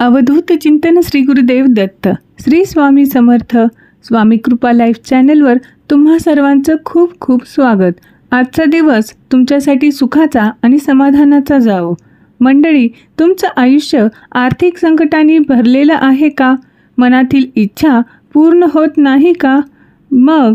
अवधूत चिंतन श्री गुरुदेव दत्त. श्री स्वामी समर्थ. स्वामी कृपा लाईफ चॅनलवर तुम्हा सर्वांचं खूप खूप स्वागत. आजचा दिवस तुमच्यासाठी सुखाचा आणि समाधानाचा जावो. मंडळी, तुमचं आयुष्य आर्थिक संकटांनी भरलेलं आहे का? मनातील इच्छा पूर्ण होत नाही का? मग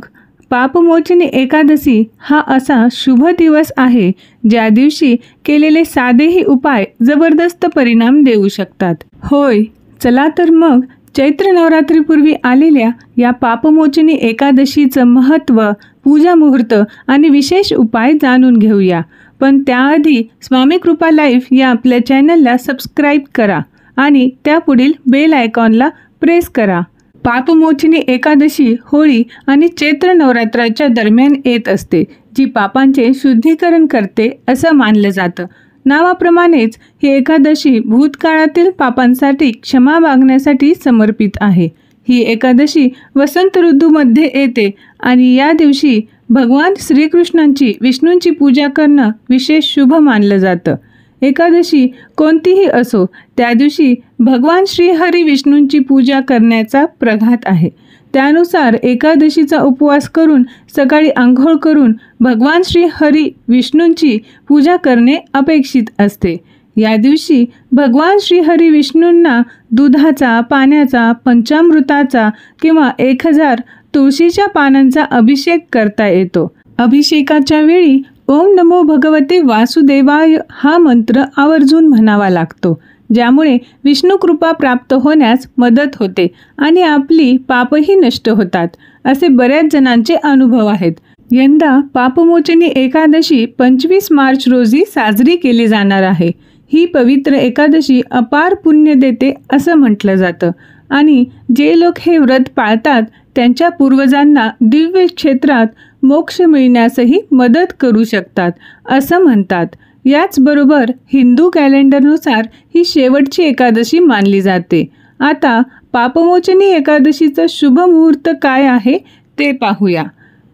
पापमोचनी एकादशी हा असा शुभ दिवस आहे ज्या दिवशी केलेले साधेही उपाय जबरदस्त परिणाम देऊ शकतात. होय, चला तर मग चैत्र नवरात्रीपूर्वी आलेल्या या पापमोचनी एकादशीचं महत्त्व, पूजा मुहूर्त आणि विशेष उपाय जाणून घेऊया. पण त्याआधी स्वामी कृपा लाईफ या आपल्या चॅनलला सबस्क्राईब करा आणि त्यापुढील बेल आयकॉनला प्रेस करा. पापमोचनी एकादशी होळी आणि चैत्र नवरात्राच्या दरम्यान येत असते, जी पापांचे शुद्धीकरण करते असं मानलं जातं. नावाप्रमाणेच ही एकादशी भूतकाळातील पापांसाठी क्षमा मागण्यासाठी समर्पित आहे. ही एकादशी वसंत ऋतूमध्ये येते आणि या दिवशी भगवान श्रीकृष्णांची विष्णूंची पूजा करणं विशेष शुभ मानलं जातं. एकादशी कोणतीही असो, त्या दिवशी भगवान श्रीहरी विष्णूंची पूजा करण्याचा प्रघात आहे. त्यानुसार एकादशीचा उपवास करून सकाळी आंघोळ करून भगवान श्रीहरी विष्णूंची पूजा करणे अपेक्षित असते. या दिवशी भगवान श्रीहरी विष्णूंना दुधाचा, पाण्याचा, पंचामृताचा किंवा 1000 तुळशीच्या पानांचा अभिषेक करता येतो. अभिषेकाच्या वेळी ओम नमो भगवते वासुदेवाय हा मंत्र आवर्जून म्हणावा लागतो, ज्यामुळे विष्णू कृपा प्राप्त होण्यास मदत होते आणि आपली पापही नष्ट होतात, असे बऱ्याच जणांचे अनुभव आहेत. यंदा पापमोचनी एकादशी 25 मार्च रोजी साजरी केली जाणार आहे. ही पवित्र एकादशी अपार पुण्य देते असं म्हटलं जातं आणि जे लोक हे व्रत पाळतात त्यांच्या पूर्वजांना दिव्य क्षेत्रात मोक्ष मिळण्यासही मदत करू शकतात असं म्हणतात. याचबरोबर हिंदू कॅलेंडरनुसार ही शेवटची एकादशी मानली जाते. आता पापमोचनी एकादशीचा शुभ मुहूर्त काय आहे ते पाहूया.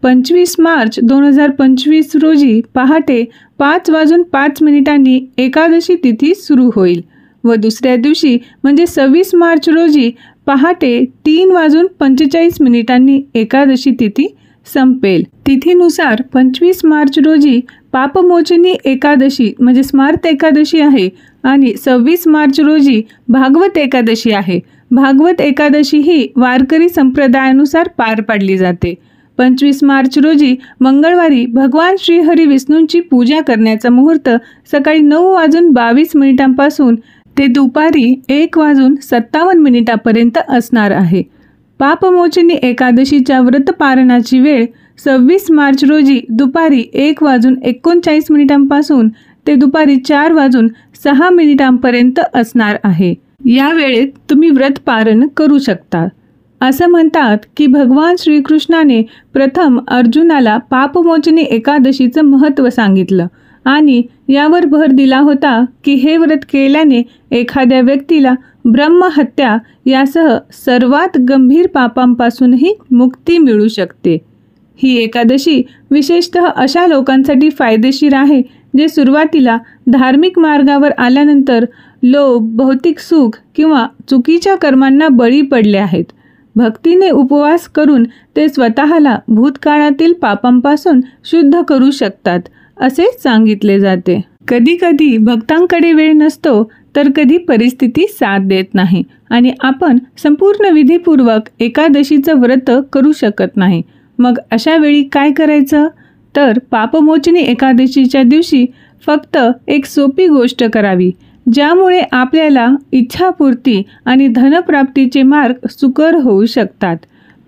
25 मार्च 2025 रोजी पहाटे 5:05 एकादशी तिथी सुरू होईल व दुसऱ्या दिवशी म्हणजे 26 मार्च रोजी पहाटे 3:45 एकादशी तिथी संपेल. तिथीनुसार 25 मार्च रोजी पापमोचनी एकादशी म्हणजे स्मार्त एकादशी आहे आणि 26 मार्च रोजी भागवत एकादशी आहे. भागवत एकादशी ही वारकरी संप्रदायानुसार पार पाडली जाते. 25 मार्च रोजी मंगळवारी भगवान श्रीहरी विष्णूंची पूजा करण्याचा मुहूर्त सकाळी 9:22 पासून ते दुपारी 1:57 असणार आहे. पापमोचनी एकादशीच्या व्रतपारणाची वेळ 26 मार्च रोजी दुपारी 1:39 पासून ते दुपारी 4:06 असणार आहे. या वेळेत तुम्ही व्रतपारण करू शकता. असं म्हणतात की भगवान श्रीकृष्णाने प्रथम अर्जुनाला पापमोचनी एकादशीचं महत्त्व सांगितलं आणि यावर भर दिला होता की हे व्रत केल्याने एखाद्या व्यक्तीला ब्रह्महत्या यासह सर्वात गंभीर पापांपासूनही मुक्ती मिळू शकते. ही एकादशी विशेषतः अशा लोकांसाठी फायदेशीर आहे जे सुरुवातीला धार्मिक मार्गावर आल्यानंतर लोभ, भौतिक सुख किंवा चुकीच्या कर्मांना बळी पडले आहेत. भक्तीने उपवास करून ते स्वतःला भूतकाळातील पापांपासून शुद्ध करू शकतात असे सांगितले जाते. कधी भक्तांकडे वेळ नसतो तर कधी परिस्थिती साथ देत नाही आणि आपण संपूर्ण विधीपूर्वक एकादशीचं व्रत करू शकत नाही. मग अशा वेळी काय करायचं? तर पापमोचनी एकादशीच्या दिवशी फक्त एक सोपी गोष्ट करावी, ज्यामुळे आपल्याला इच्छापूर्ती आणि धनप्राप्तीचे मार्ग सुकर होऊ शकतात.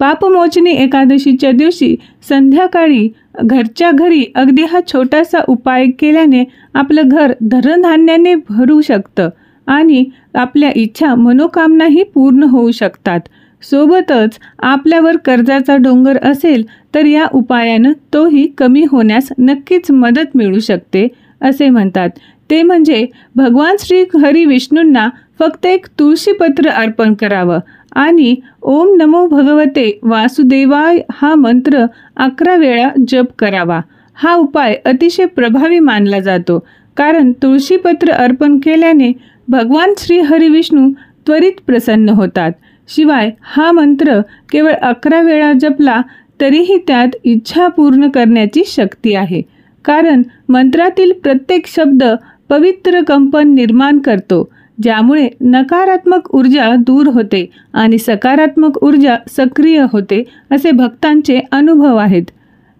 पापमोचनी एकादशीच्या दिवशी संध्याकाळी घरच्या घरी अगदी हा छोटासा उपाय केल्याने आपलं घर धनधान्याने भरू शकतं आणि आपल्या इच्छा मनोकामनाही पूर्ण होऊ शकतात. सोबतच आपल्यावर कर्जाचा डोंगर असेल तर या उपायानं तोही कमी होण्यास नक्कीच मदत मिळू शकते असे म्हणतात. ते म्हणजे भगवान श्री हरी विष्णूंना फक्त एक तुळशीपत्र अर्पण करावं आणि ओम नमो भगवते वासुदेवाय हा मंत्र 11 वेळा जप करावा. हा उपाय अतिशय प्रभावी मानला जातो, कारण तुळशीपत्र अर्पण केल्याने भगवान श्री हरी विष्णू त्वरित प्रसन्न होतात. शिवाय हा मंत्र केवळ 11 वेळा जपला तरीही त्यात इच्छा पूर्ण करण्याची शक्ती आहे. कारण मंत्रातील प्रत्येक शब्द पवित्र कंपन निर्माण करतो, ज्यामुळे नकारात्मक ऊर्जा दूर होते आणि सकारात्मक ऊर्जा सक्रिय होते, असे भक्तांचे अनुभव आहेत.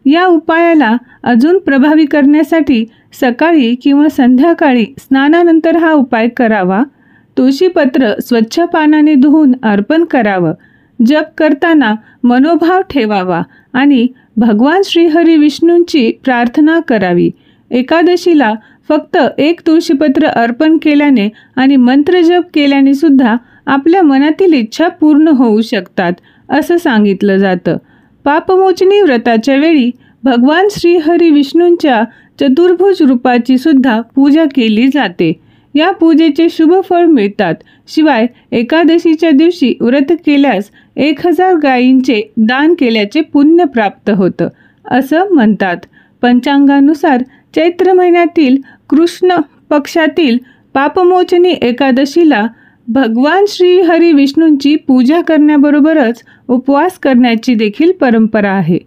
या उपायाला अजून प्रभावी करण्यासाठी सकाळी किंवा संध्याकाळी स्नानानंतर हा उपाय करावा. तुळशीपत्र स्वच्छ पानाने धुवून अर्पण करावं. जप करताना मनोभाव ठेवावा आणि भगवान श्रीहरी विष्णूंची प्रार्थना करावी. एकादशीला फक्त 1 तुळशीपत्र अर्पण केल्याने आणि मंत्रजप केल्याने सुद्धा आपल्या मनातील इच्छा पूर्ण होऊ शकतात, असं सांगितलं जातं. पापमोचनी व्रताच्या वेळी भगवान श्रीहरी विष्णूंच्या चतुर्भुज रूपाची सुद्धा पूजा केली जाते. या पूजेचे शुभ फळ मिळतात. शिवाय एकादशीच्या दिवशी व्रत केल्यास 1000 गायींचे दान केल्याचे पुण्य प्राप्त होतं, असं म्हणतात. पंचांगानुसार चैत्र महिन्यातील कृष्ण पक्षातील पापमोचनी एकादशीला भगवान श्री हरी विष्णूंची पूजा करण्याबरोबरच उपवास करण्याची देखील परंपरा आहे.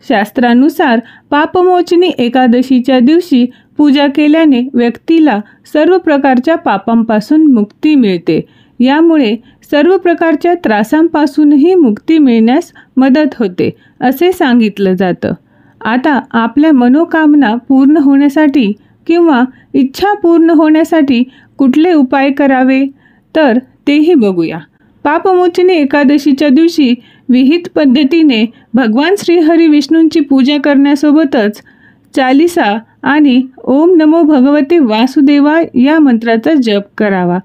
शास्त्रानुसार पापमोचनी एकादशीच्या दिवशी पूजा केल्याने व्यक्तीला सर्व प्रकारच्या पापांपासून मुक्ती मिळते. यामुळे सर्व प्रकारच्या त्रासांपासूनही मुक्ती मिळण्यास मदत होते, असे सांगितलं जातं. आता आपल्या मनोकामना पूर्ण होण्यासाठी किंवा इच्छा पूर्ण होण्यासाठी कुठले उपाय करावे, तर तेही बघूया. पापमोचनी एकादशीच्या दिवशी विहित पद्धतीने भगवान श्रीहरी विष्णूंची पूजा करण्यासोबतच चालिसा आणि ओम नमो भगवते वासुदेवाय या मंत्राचा जप करावा.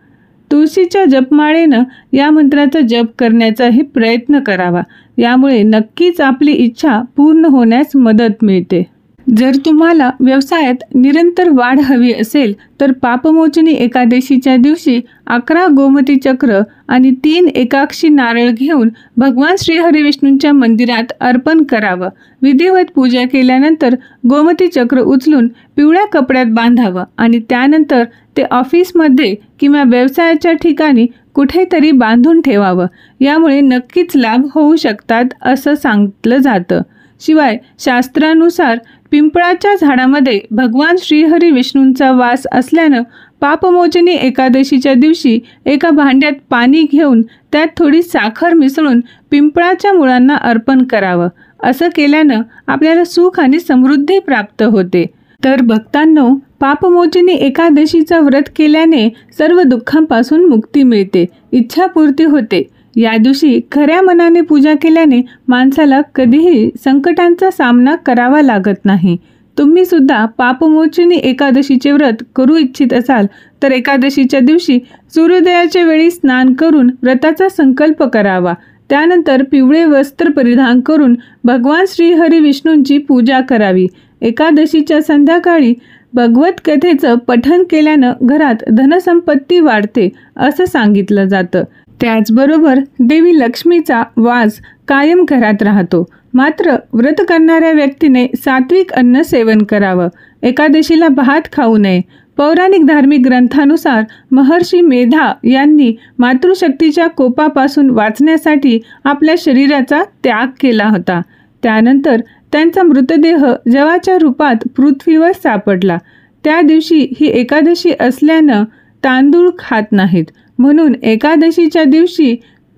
तुळशीच्या जपमाळेनं या मंत्राचा जप करण्याचाही प्रयत्न करावा. यामुळे नक्कीच आपली इच्छा पूर्ण होण्यास मदत मिळते. जर तुम्हाला व्यवसायात निरंतर वाढ हवी असेल तर पापमोचनी एकादशीच्या दिवशी 11 गोमती चक्र आणि 3 एकाक्षी नारळ घेऊन भगवान श्रीहरी विष्णूंच्या मंदिरात अर्पण करावं. विधिवत पूजा केल्यानंतर गोमती चक्र उचलून पिवळ्या कपड्यात बांधावं आणि त्यानंतर ते ऑफिसमध्ये किंवा व्यवसायाच्या ठिकाणी कुठेतरी बांधून ठेवावं. यामुळे नक्कीच लाभ होऊ शकतात, असं सांगितलं जातं. शिवाय शास्त्रानुसार पिंपळाच्या झाडामध्ये भगवान श्रीहरी विष्णूंचा वास असल्यानं पापमोचनी एकादशीच्या दिवशी एका भांड्यात पाणी घेऊन त्यात थोडी साखर मिसळून पिंपळाच्या मुळांना अर्पण करावं. असं केल्यानं आपल्याला सुख आणि समृद्धी प्राप्त होते. तर भक्तांनो, पापमोचनी एकादशीचा व्रत केल्याने सर्व दुःखांपासून मुक्ती मिळते, इच्छापूर्ती होते. या दिवशी खऱ्या मनाने पूजा केल्याने माणसाला कधीही संकटांचा सामना करावा लागत नाही. तुम्ही सुद्धा पापमोचनी एकादशीचे व्रत करू इच्छित असाल तर एकादशीच्या दिवशी सूर्योदयाच्या वेळी स्नान करून व्रताचा संकल्प करावा. त्यानंतर पिवळे वस्त्र परिधान करून भगवान श्रीहरी विष्णूंची पूजा करावी. एकादशीच्या संध्याकाळी भगवत कथेचं पठण केल्यानं घरात धनसंपत्ती वाढते, असं सांगितलं जातं. त्याचबरोबर देवी लक्ष्मीचा वास कायम घरात राहतो. मात्र व्रत करणाऱ्या व्यक्तीने सात्विक अन्न सेवन करावं. एकादशीला भात खाऊ नये. पौराणिक धार्मिक ग्रंथानुसार महर्षी मेधा यांनी मातृशक्तीच्या कोपापासून वाचण्यासाठी आपल्या शरीराचा त्याग केला होता. त्यानंतर त्यांचा मृतदेह जवाच्या रूपात पृथ्वीवर सापडला. त्या दिवशी ही एकादशी असल्यानं तांदूळ खात नाहीत, म्हणून एकादशीच्या दिवशी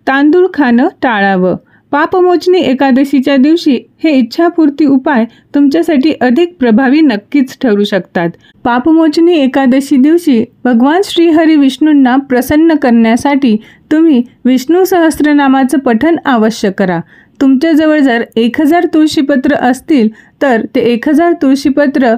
तांदूळ खाणं टाळावं. पापमोचनी एकादशीच्या दिवशी हे इच्छापूर्ती उपाय तुमच्यासाठी अधिक प्रभावी नक्कीच ठरू शकतात. पापमोचनी एकादशी दिवशी भगवान श्रीहरी विष्णूंना प्रसन्न करण्यासाठी तुम्ही विष्णू सहस्त्रनामाचं पठण अवश्य करा. तुमच्याजवळ जर 1000 तुळशीपत्र असतील तर ते 1000 तुळशीपत्र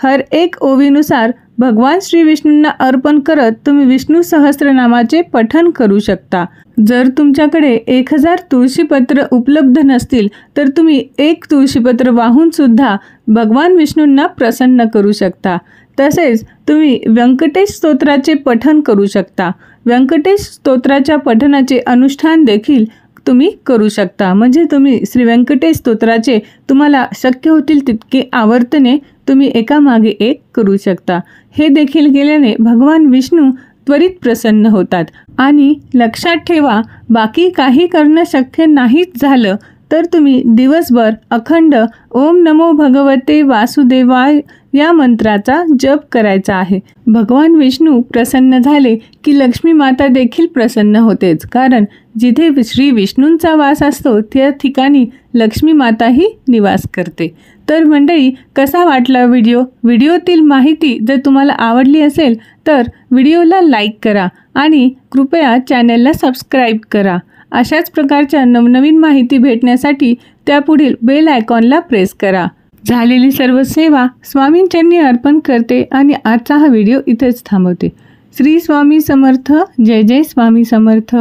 हर एक ओवीनुसार भगवान श्री विष्णूंना अर्पण करत तुम्ही विष्णू सहस्त्रनामाचे पठण करू शकता. जर तुमच्याकडे 1000 तुळशीपत्र उपलब्ध नसतील तर तुम्ही 1 तुळशीपत्र वाहून सुद्धा भगवान विष्णूंना प्रसन्न करू शकता. तसेच तुम्ही व्यंकटेश स्तोत्राचे पठण करू शकता. व्यंकटेश स्तोत्राच्या पठणाचे अनुष्ठान देखील तुम्ही करू शकता. म्हणजे तुम्ही श्री व्यंकटेश स्तोत्राचे तुम्हाला शक्य होतील तितके आवर्तने तुम्ही एकामागे एक करू शकता. हे देखील केल्याने भगवान विष्णू त्वरित प्रसन्न होतात. आणि लक्षात ठेवा, बाकी काही करणं शक्य नाहीच झालं तर तुम्ही दिवसभर अखंड ओम नमो भगवते वासुदेवाय या मंत्राचा जप करायचा आहे. भगवान विष्णू प्रसन्न झाले की लक्ष्मी माता देखील प्रसन्न होतेच, कारण जिथे श्री विष्णूंचा वास असतो त्या ठिकाणी लक्ष्मी माताही निवास करते. तर मंडळी, कसा वाटला व्हिडिओतील माहिती जर तुम्हाला आवडली असेल तर व्हिडिओला लाईक करा आणि कृपया चॅनलला सबस्क्राईब करा. अशाच प्रकारच्या नवनवीन माहिती भेटण्यासाठी त्यापुढील बेल आयकॉनला प्रेस करा. झालेली सर्व सेवा स्वामींचरणी अर्पण करते आणि आजचा हा व्हिडिओ इथेच थांबवते. श्री स्वामी समर्थ. जय जय स्वामी समर्थ.